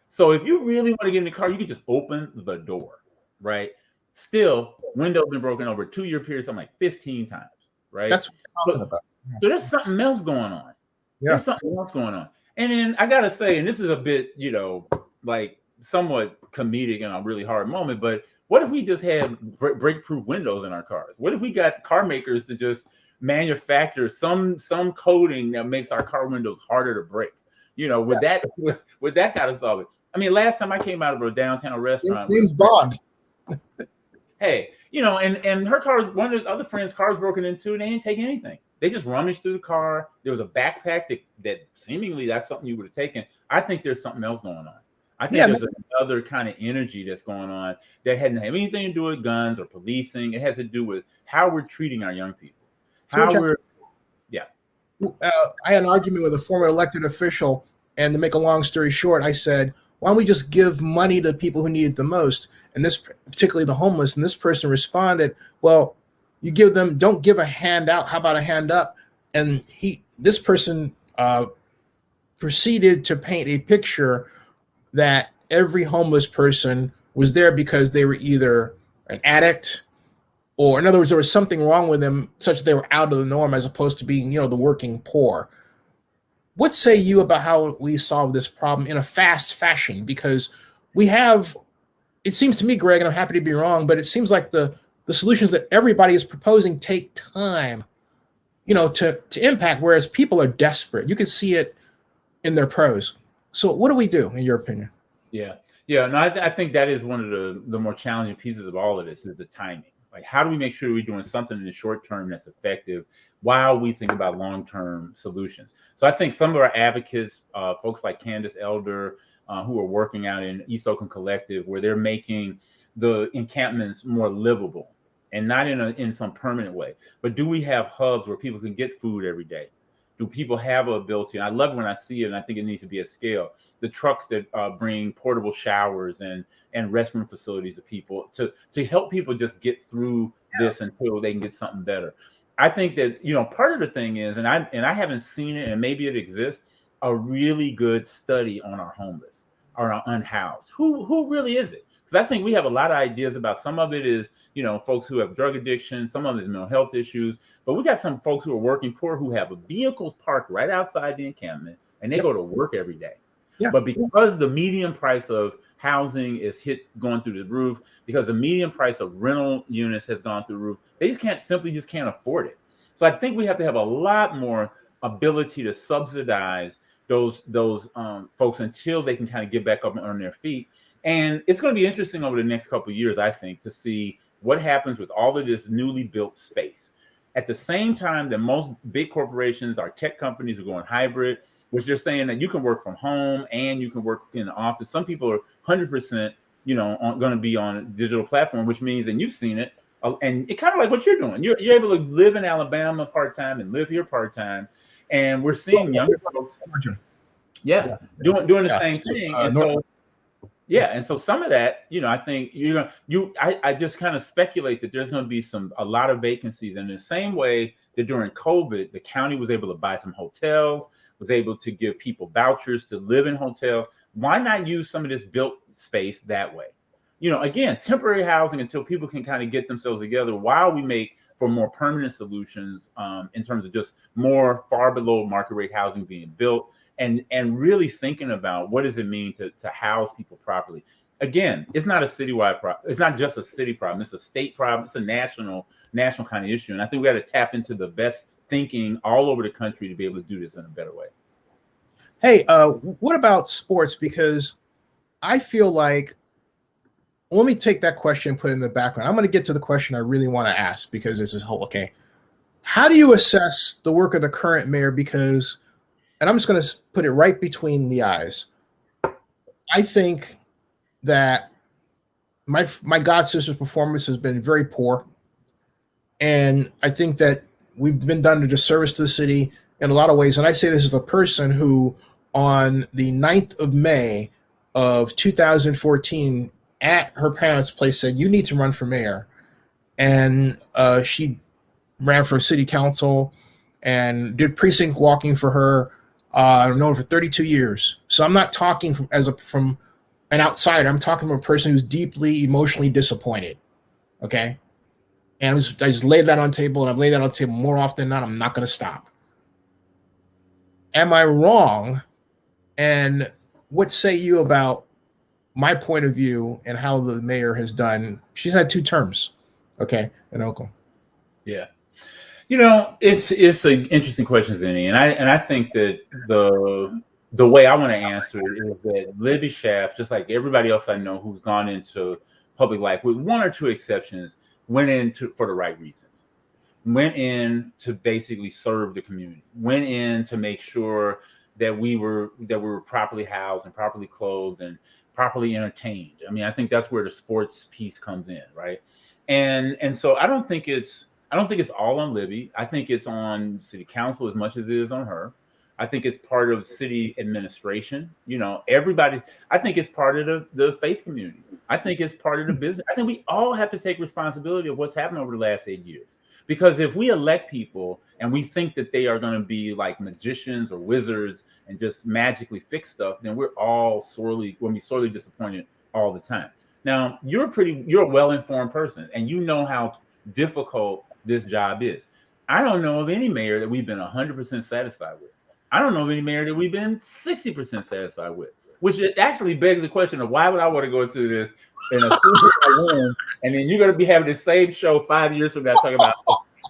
So if you really want to get in the car, you could just open the door, right? Still, windows been broken over a 2-year period, something like 15 times, right? That's what I'm talking about. So there's something else going on. Yeah. There's something else going on. And then I gotta say, and this is a bit, like somewhat comedic and a really hard moment, but what if we just had break-proof windows in our cars? What if we got car makers to just manufacture some coating that makes our car windows harder to break? Would that kind of solve it? I mean, last time I came out of a downtown restaurant, James Bond. Hey, and her car, one of the other friends' cars broken into, and they ain't taking anything. They just rummaged through the car. There was a backpack that seemingly that's something you would have taken. I think there's something else going on. I think there's another kind of energy that's going on that hadn't have anything to do with guns or policing. It has to do with how we're treating our young people. I had an argument with a former elected official, and to make a long story short, I said, why don't we just give money to people who need it the most? And this, particularly the homeless, and this person responded, well, you give them, don't give a hand out. How about a hand up? And this person proceeded to paint a picture that every homeless person was there because they were either an addict, or in other words, there was something wrong with them such that they were out of the norm as opposed to being, the working poor. What say you about how we solve this problem in a fast fashion? Because we have, it seems to me, Greg, and I'm happy to be wrong, but it seems like the solutions that everybody is proposing take time, to impact, whereas people are desperate. You can see it in their prose. So what do we do, in your opinion? Yeah. No, I think that is one of the more challenging pieces of all of this is the timing. Like, how do we make sure we're doing something in the short term that's effective while we think about long-term solutions? So I think some of our advocates, folks like Candace Elder, who are working out in East Oakland Collective, where they're making the encampments more livable and not in some permanent way. But do we have hubs where people can get food every day? Do people have an ability? And I love it when I see it, and I think it needs to be at scale. The trucks that bring portable showers and restroom facilities to people to help people just get through this until they can get something better. I think that, you know, part of the thing is, and I haven't seen it, and maybe it exists, a really good study on our homeless or our unhoused. Who really is it? Because I think we have a lot of ideas about, some of it is, you know, folks who have drug addiction, some of it is mental health issues, but we got some folks who are working poor who have vehicles parked right outside the encampment, and they go to work every day. But because the median price of housing is going through the roof, because the median price of rental units has gone through the roof, they just can't afford it. So I think we have to have a lot more ability to subsidize those folks until they can kind of get back up on their feet. And it's going to be interesting over the next couple of years, I think, to see what happens with all of this newly built space. At the same time that most big corporations, our tech companies, are going hybrid, which they're saying that you can work from home and you can work in the office. Some people are 100%, you know, going to be on a digital platform, which means, and you've seen it, and it kind of like what you're doing. You're able to live in Alabama part-time and live here part-time. And we're seeing younger folks, doing the same thing. And so, and so some of that, you know, I think I just kind of speculate that there's going to be a lot of vacancies. In the same way that during COVID, the county was able to buy some hotels, was able to give people vouchers to live in hotels. Why not use some of this built space that way? You know, again, temporary housing until people can kind of get themselves together, while we make for more permanent solutions in terms of just more far below market rate housing being built, and really thinking about what does it mean to house people properly. Again, it's not a citywide problem. It's not just a city problem. It's a state problem. It's a national kind of issue. And I think we got to tap into the best thinking all over the country to be able to do this in a better way. Hey, what about sports? Because I feel like, let me take that question and put it in the background. I'm going to get to the question I really want to ask, because this is okay. How do you assess the work of the current mayor? Because, and I'm just going to put it right between the eyes, I think that my god sister's performance has been very poor, and I think that we've been done a disservice to the city in a lot of ways. And I say this as a person who, on the 9th of May of 2014, at her parents' place, said, "You need to run for mayor," and she ran for city council and did precinct walking for her. I've known her for 32 years, so I'm not talking from an outsider. I'm talking from a person who's deeply emotionally disappointed. Okay, and I just laid that on the table, and I've laid that on the table more often than not. I'm not going to stop. Am I wrong? And what say you about my point of view and how the mayor has done? She's had 2 terms, okay, in Oakland. Yeah, you know, it's an interesting question, Zennie, and I think that the way I want to answer it is that Libby Schaaf, just like everybody else I know who's gone into public life, with 1 or 2 exceptions, went in for the right reasons. Went in to basically serve the community. Went in to make sure that we were properly housed and properly clothed and properly entertained. I mean, I think that's where the sports piece comes in, right? And so I don't think it's all on Libby. I think it's on city council as much as it is on her. I think it's part of city administration. You know, everybody. I think it's part of the faith community. I think it's part of the business. I think we all have to take responsibility of what's happened over the last 8 years. Because if we elect people and we think that they are going to be like magicians or wizards and just magically fix stuff, then we're all sorely disappointed all the time. Now, you're a well-informed person, and you know how difficult this job is. I don't know of any mayor that we've been 100% satisfied with. I don't know of any mayor that we've been 60% satisfied with, which actually begs the question of why would I want to go into this in a room, and then you're going to be having the same show 5 years from now talking about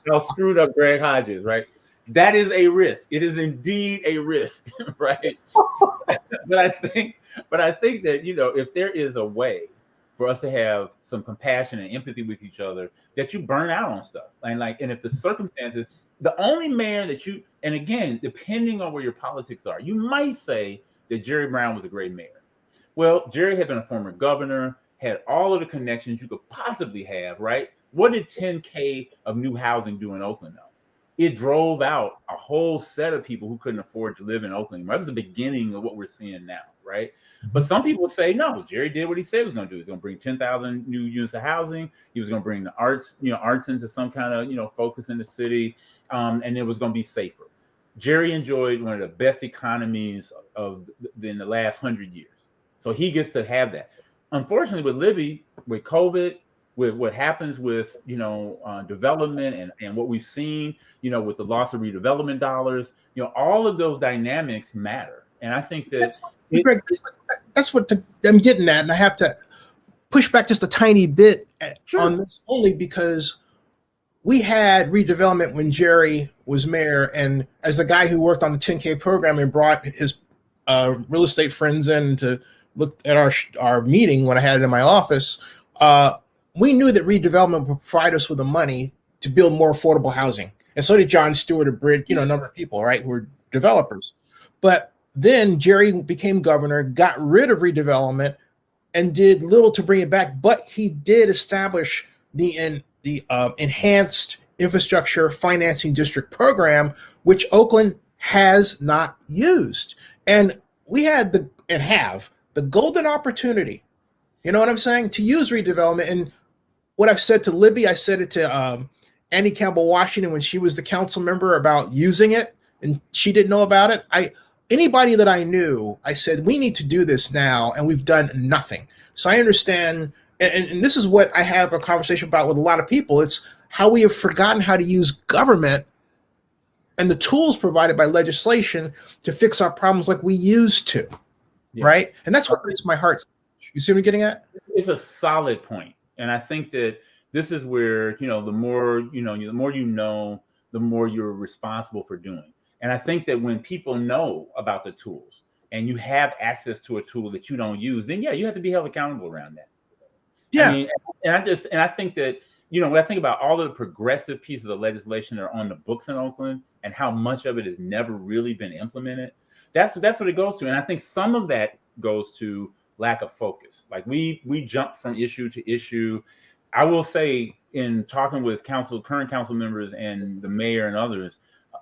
how screwed up Greg Hodge is, right? That is a risk. It is indeed a risk, right? but I think that, you know, if there is a way for us to have some compassion and empathy with each other, that you burn out on stuff, and if the circumstances, the only mayor that you, and again, depending on where your politics are, you might say that Jerry Brown was a great mayor. Well, Jerry had been a former governor, had all of the connections you could possibly have, right? What did 10K of new housing do in Oakland, though? it drove out a whole set of people who couldn't afford to live in Oakland. That was the beginning of what we're seeing now, right? But some people would say, no, Jerry did what he said he was going to do. He's going to bring 10,000 new units of housing. He was going to bring the arts into some kind of, focus in the city, and it was going to be safer. Jerry enjoyed one of the best economies in the last 100 years. So he gets to have that. Unfortunately, with Libby, with COVID, with what happens with development and what we've seen, with the loss of redevelopment dollars, all of those dynamics matter. And I think that Greg, that's what I'm getting at, and I have to push back just a tiny bit on this, only because we had redevelopment when Jerry was mayor, and as the guy who worked on the 10K program and brought his real estate friends in to look at our meeting when I had it in my office, we knew that redevelopment would provide us with the money to build more affordable housing. And so did John Stewart, a bridge, a number of people, right, who were developers. But then Jerry became governor, got rid of redevelopment, and did little to bring it back. But he did establish the enhanced infrastructure financing district program, which Oakland has not used. And we had the golden opportunity, you know what I'm saying, to use redevelopment. And what I've said to Libby, I said it to Annie Campbell Washington when she was the council member about using it, and she didn't know about it. Anybody that I knew, I said, we need to do this now, and we've done nothing. So I understand, and this is what I have a conversation about with a lot of people. It's how we have forgotten how to use government and the tools provided by legislation to fix our problems like we used to, right? And that's what hurts my heart. You see what I'm getting at? It's a solid point. And I think that this is where, the more the more you're responsible for doing. And I think that when people know about the tools and you have access to a tool that you don't use, then you have to be held accountable around that. Yeah. I mean, and I think that, when I think about all of the progressive pieces of legislation that are on the books in Oakland and how much of it has never really been implemented, that's what it goes to. And I think some of that goes to lack of focus. Like we jump from issue to issue. I will say, in talking with current council members and the mayor and others,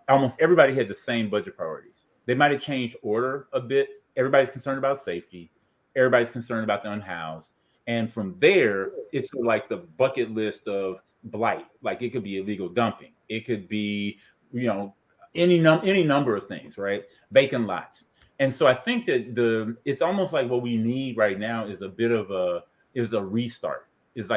almost everybody had the same budget priorities. They might have changed order a bit. Everybody's concerned about safety. Everybody's concerned about the unhoused. And from there, it's sort of like the bucket list of blight. Like it could be illegal dumping. It could be, any number of things, right? Vacant lots. And so I think that it's almost like what we need right now is a bit of a restart. Just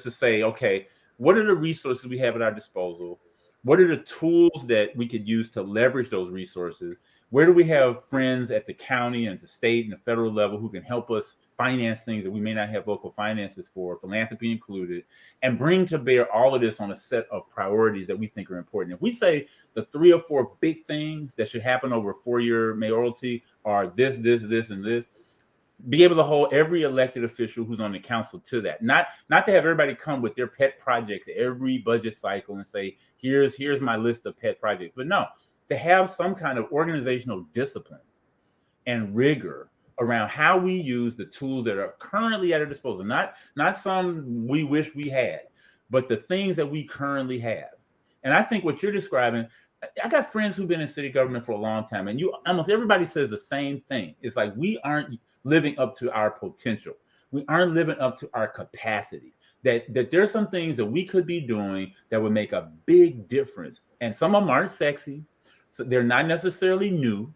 to say, okay, what are the resources we have at our disposal? What are the tools that we could use to leverage those resources? Where do we have friends at the county and the state and the federal level who can help us finance things that we may not have local finances for, philanthropy included, and bring to bear all of this on a set of priorities that we think are important? If we say the 3 or 4 big things that should happen over a 4-year mayoralty are this, and this, be able to hold every elected official who's on the council to that. Not to have everybody come with their pet projects every budget cycle and say, here's my list of pet projects. But no, to have some kind of organizational discipline and rigor around how we use the tools that are currently at our disposal. Not some we wish we had, but the things that we currently have. And I think what you're describing, I got friends who've been in city government for a long time, and almost everybody says the same thing. It's like we aren't living up to our potential. We aren't living up to our capacity. That there's some things that we could be doing that would make a big difference. And some of them aren't sexy, so they're not necessarily new,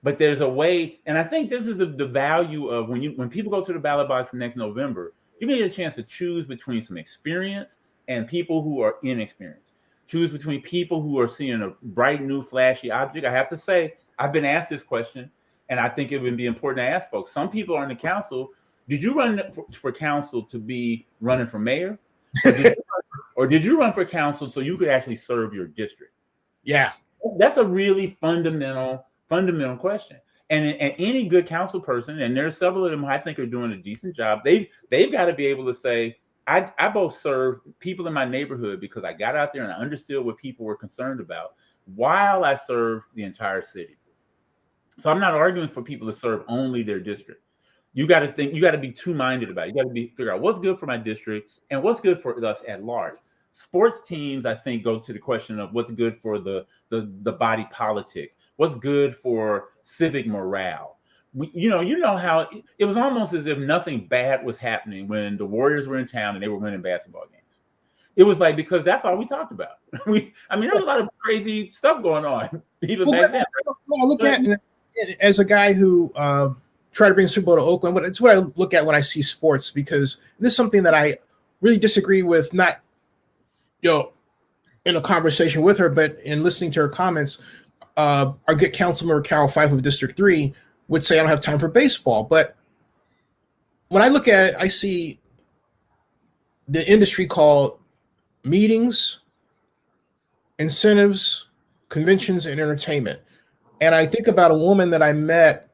but there's a way. And I think this is the value of when people go to the ballot box next November, you get a chance to choose between some experience and people who are inexperienced. Choose between people who are seeing a bright, new, flashy object. I have to say, I've been asked this question, and I think it would be important to ask folks. Some people are in the council. Did you run for council to be running for mayor? Or did you run for council so you could actually serve your district? Yeah. That's a really fundamental question. And any good council person, and there's several of them I think are doing a decent job, they've got to be able to say, I both served people in my neighborhood because I got out there and I understood what people were concerned about while I served the entire city. So I'm not arguing for people to serve only their district. You got to be two-minded about it. You got to figure out what's good for my district and what's good for us at large. Sports teams, I think, go to the question of what's good for the body politic, what's good for civic morale. You know how it was almost as if nothing bad was happening when the Warriors were in town and they were winning basketball games. It was like, because that's all we talked about. I mean, there was a lot of crazy stuff going on even back then. Well, I look at as a guy who tried to bring Super Bowl to Oakland, but it's what I look at when I see sports, because this is something that I really disagree with, not in a conversation with her, but in listening to her comments. Our good councilmember Carol Fife of District 3 would say I don't have time for baseball. But when I look at it, I see the industry called meetings, incentives, conventions, and entertainment. And I think about a woman that I met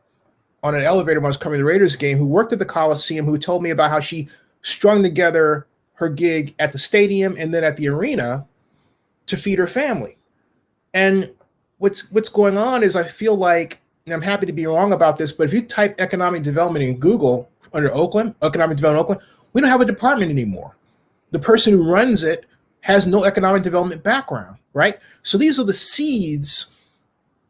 on an elevator when I was covering the Raiders game, who worked at the Coliseum, who told me about how she strung together her gig at the stadium and then at the arena to feed her family. And what's going on is, I feel like, and I'm happy to be wrong about this, but if you type economic development in Google under Oakland, economic development Oakland, we don't have a department anymore. The person who runs it has no economic development background, right? So these are the seeds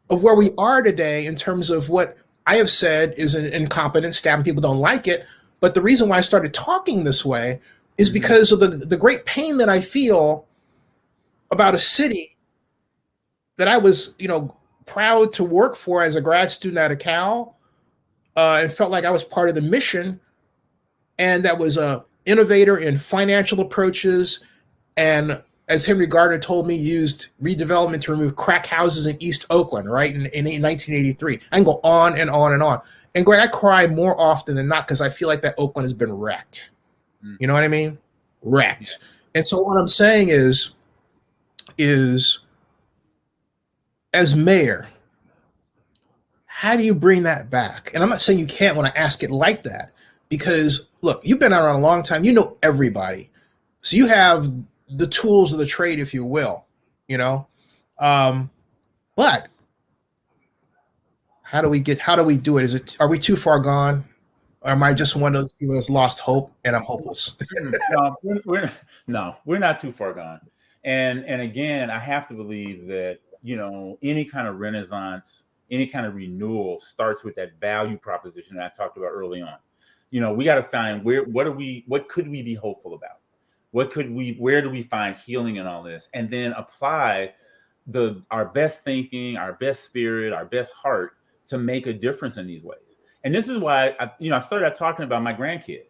of where we are today in terms of what I have said is an incompetent staff and people don't like it. But the reason why I started talking this way is because of the great pain that I feel about a city that I was, proud to work for as a grad student out of Cal, and felt like I was part of the mission, and that was a innovator in financial approaches, and as Henry Gardner told me, used redevelopment to remove crack houses in East Oakland, right, in 1983. I can go on and on and on. And Greg, I cry more often than not because I feel like that Oakland has been wrecked. You know what I mean? Wrecked. And so what I'm saying is as mayor, how do you bring that back? And I'm not saying you can't when I ask it like that, because look, you've been around a long time, you know everybody. So you have the tools of the trade, if you will, but how do we do it? Are we too far gone? Or am I just one of those people that's lost hope and I'm hopeless? No, we're not too far gone. And again, I have to believe that, any kind of renaissance, any kind of renewal starts with that value proposition that I talked about early on. We got to find what could we be hopeful about? Where do we find healing in all this? And then apply our best thinking, our best spirit, our best heart to make a difference in these ways. And this is why I started talking about my grandkid.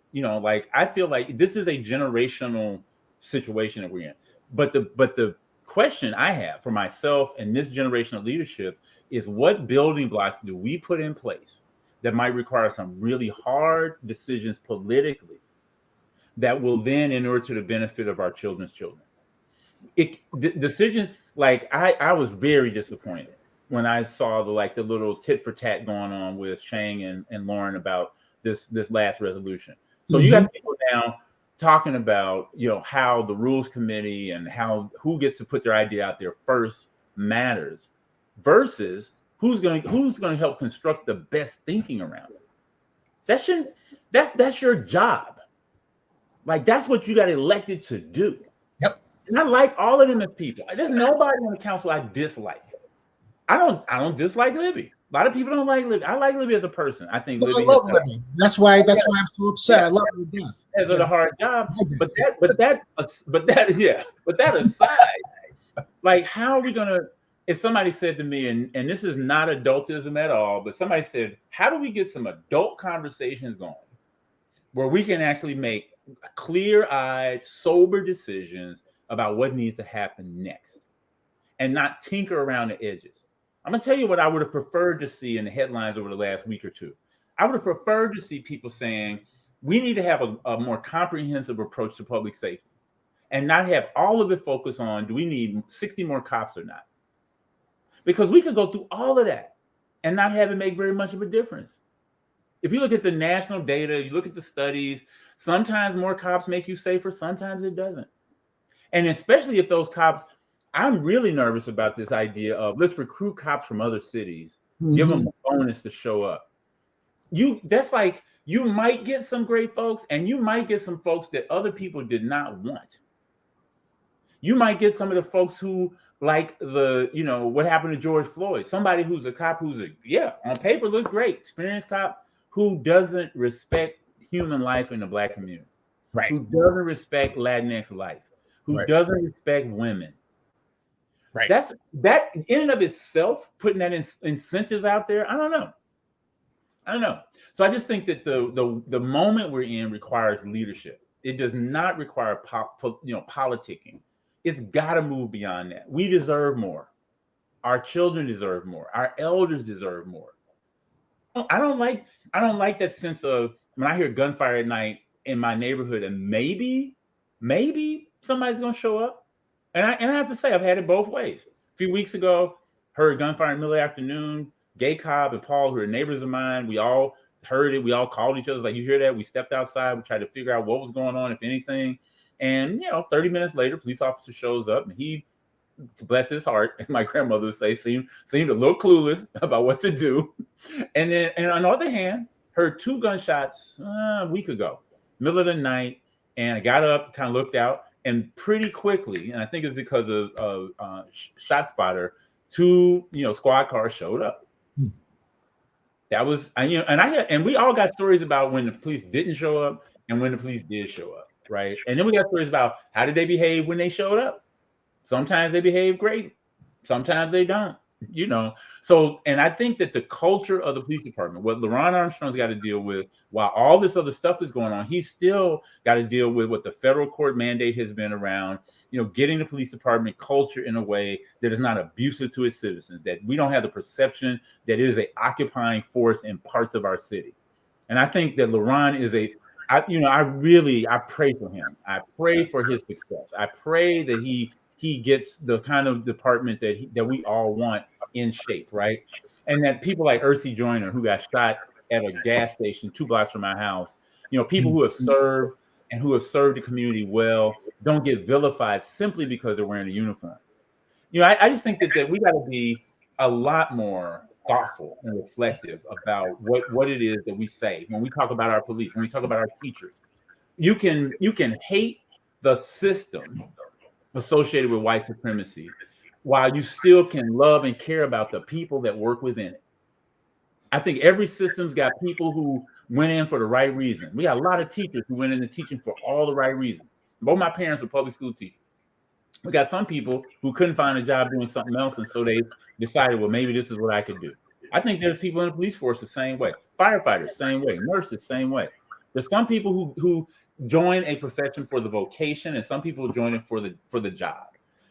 I feel like this is a generational situation that we're in. But the question I have for myself and this generation of leadership is, what building blocks do we put in place that might require some really hard decisions politically that will then inure to the benefit of our children's children? Decisions like I was very disappointed when I saw the little tit for tat going on with Shang and Lauren about this last resolution. So you got people now talking about how the rules committee and who gets to put their idea out there first matters, versus who's going to help construct the best thinking around it. That's your job. That's what you got elected to do. Yep. And I like all of them as people. There's nobody on the council I dislike. I don't dislike Libby. A lot of people don't like Libby. I like Libby as a person. I think Libby. I love Libby. That's why I'm so upset. I love her to death. Has a hard job. But that aside, how are we gonna? If somebody said to me, and this is not adultism at all, but somebody said, how do we get some adult conversations going where we can actually make clear-eyed, sober decisions about what needs to happen next, and not tinker around the edges? I'm going to tell you what I would have preferred to see in the headlines over the last week or two. I would have preferred to see people saying, we need to have a more comprehensive approach to public safety, and not have all of it focus on, do we need 60 more cops or not? Because we could go through all of that and not have it make very much of a difference. If you look at the national data, you look at the studies, sometimes more cops make you safer, sometimes it doesn't. And especially if those cops, I'm really nervous about this idea of, let's recruit cops from other cities, give them a bonus to show up. That's like, you might get some great folks, and you might get some folks that other people did not want. You might get some of the folks who like what happened to George Floyd, somebody who's a cop who's on paper looks great, experienced cop who doesn't respect human life in the Black community, right? Who doesn't respect Latinx life, who doesn't respect women. Right. That in and of itself, putting that incentives out there. I don't know. So I just think that the moment we're in requires leadership. It does not require politicking. It's got to move beyond that. We deserve more. Our children deserve more. Our elders deserve more. I don't like that sense of when I hear gunfire at night in my neighborhood, and maybe somebody's gonna show up. And I have to say, I've had it both ways. A few weeks ago, heard gunfire in the middle of the afternoon. Gay Cobb and Paul, who are neighbors of mine, we all heard it. We all called each other, like, you hear that? We stepped outside. We tried to figure out what was going on, if anything. And 30 minutes later, police officer shows up, and he, bless his heart, as my grandmother would say, seemed a little clueless about what to do. And on the other hand, heard 2 gunshots a week ago, middle of the night, and I got up, kind of looked out, and pretty quickly, and I think it's because of Shot Spotter, 2 squad cars showed up. That was, and we all got stories about when the police didn't show up and when the police did show up, right? And then we got stories about how did they behave when they showed up. Sometimes they behave great, sometimes they don't. So, and I think that the culture of the police department, what LeRon Armstrong's got to deal with, while all this other stuff is going on, he's still got to deal with what the federal court mandate has been around, getting the police department culture in a way that is not abusive to its citizens, that we don't have the perception that it is an occupying force in parts of our city. And I think that LeRon is I pray for him. I pray for his success. I pray that he gets the kind of department that we all want in shape, right? And that people like Ursi Joyner, who got shot at a gas station 2 blocks from my house, people who have served and who have served the community well, don't get vilified simply because they're wearing a uniform. I just think that we got to be a lot more thoughtful and reflective about what it is that we say when we talk about our police, when we talk about our teachers. You can hate the system associated with white supremacy, while you still can love and care about the people that work within it. I think every system's got people who went in for the right reason. We got a lot of teachers who went into teaching for all the right reasons. Both my parents were public school teachers. We got some people who couldn't find a job doing something else, and so they decided, well, maybe this is what I could do. I think there's people in the police force the same way, firefighters same way, nurses same way. There's some people who join a profession for the vocation, and some people join it for the job.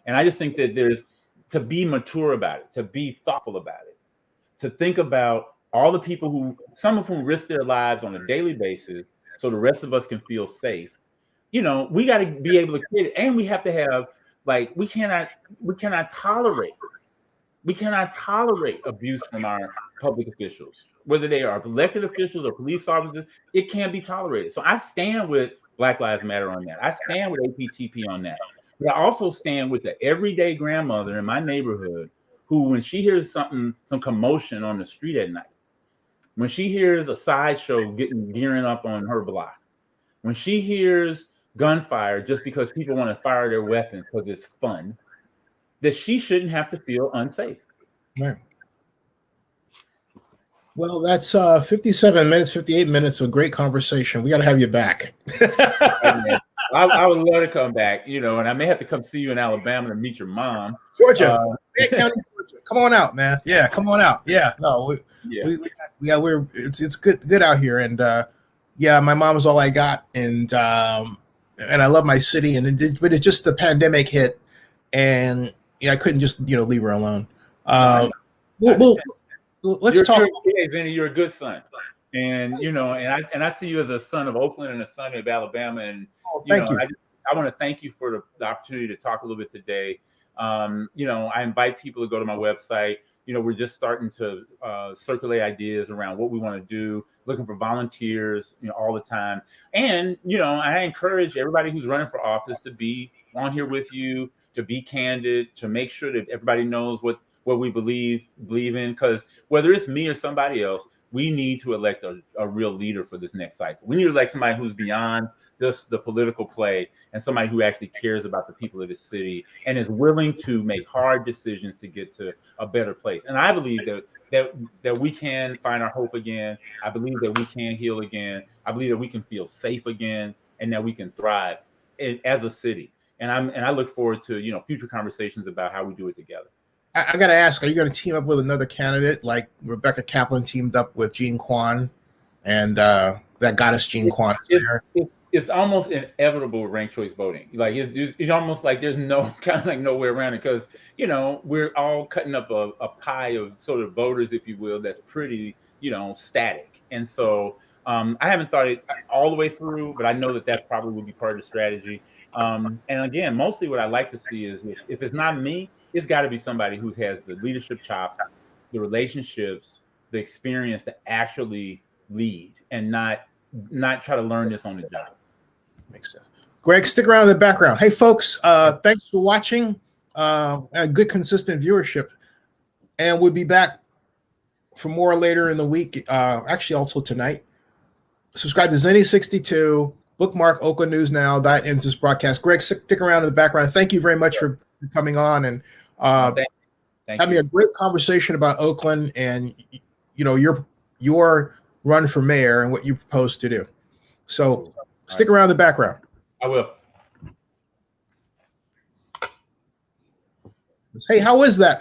And I just think that there's to be mature about it, to be thoughtful about it, to think about all the people some of whom risk their lives on a daily basis so the rest of us can feel safe. We got to be able to create it, and we have to have, we cannot tolerate abuse from our public officials, whether they are elected officials or police officers. It can't be tolerated. So I stand with Black Lives Matter on that. I stand with APTP on that. But I also stand with the everyday grandmother in my neighborhood who, when she hears some commotion on the street at night, when she hears a sideshow gearing up on her block, when she hears gunfire just because people want to fire their weapons because it's fun, that she shouldn't have to feel unsafe. Right. Well, that's 57 minutes, 58 minutes of great conversation. We got to have you back. I would love to come back, and I may have to come see you in Alabama to meet your mom. Georgia. Come on out, man. Yeah, come on out. Yeah, no, it's good out here. And my mom is all I got. And I love my city. But it's just the pandemic hit, and I couldn't just leave her alone. Let's talk. Zennie, you're a good son, and and I see you as a son of Oakland and a son of Alabama, and thank you. I want to thank you for the opportunity to talk a little bit today. I invite people to go to my website. We're just starting to circulate ideas around what we want to do, looking for volunteers, all the time. And, I encourage everybody who's running for office to be on here with you, to be candid, to make sure that everybody knows what we believe in. Because whether it's me or somebody else, we need to elect a real leader for this next cycle. We need to elect somebody who's beyond just the political play, and somebody who actually cares about the people of this city and is willing to make hard decisions to get to a better place. And I believe that we can find our hope again. I believe that we can heal again. I believe that we can feel safe again, and that we can thrive as a city. And I look forward to future conversations about how we do it together. I got to ask, are you going to team up with another candidate like Rebecca Kaplan teamed up with Jean Quan, and that goddess Jean Quan is there? It's almost inevitable with ranked choice voting. Like it's almost like there's no kind of like no way around it, because we're all cutting up a pie of sort of voters, if you will, that's pretty static. And so I haven't thought it all the way through, but I know that probably would be part of the strategy. And again, mostly what I like to see is if it's not me, it's got to be somebody who has the leadership chops, the relationships, the experience to actually lead, and not try to learn this on the job. Makes sense. Greg, stick around in the background. Hey, folks, thanks for watching. A good, consistent viewership. And we'll be back for more later in the week, actually also tonight. Subscribe to Zennie62, bookmark Oakland News Now. That ends this broadcast. Greg, stick around in the background. Thank you very much for coming on and having a great conversation about Oakland and your run for mayor and what you propose to do. So stick around in the background. I will. Hey, how is that?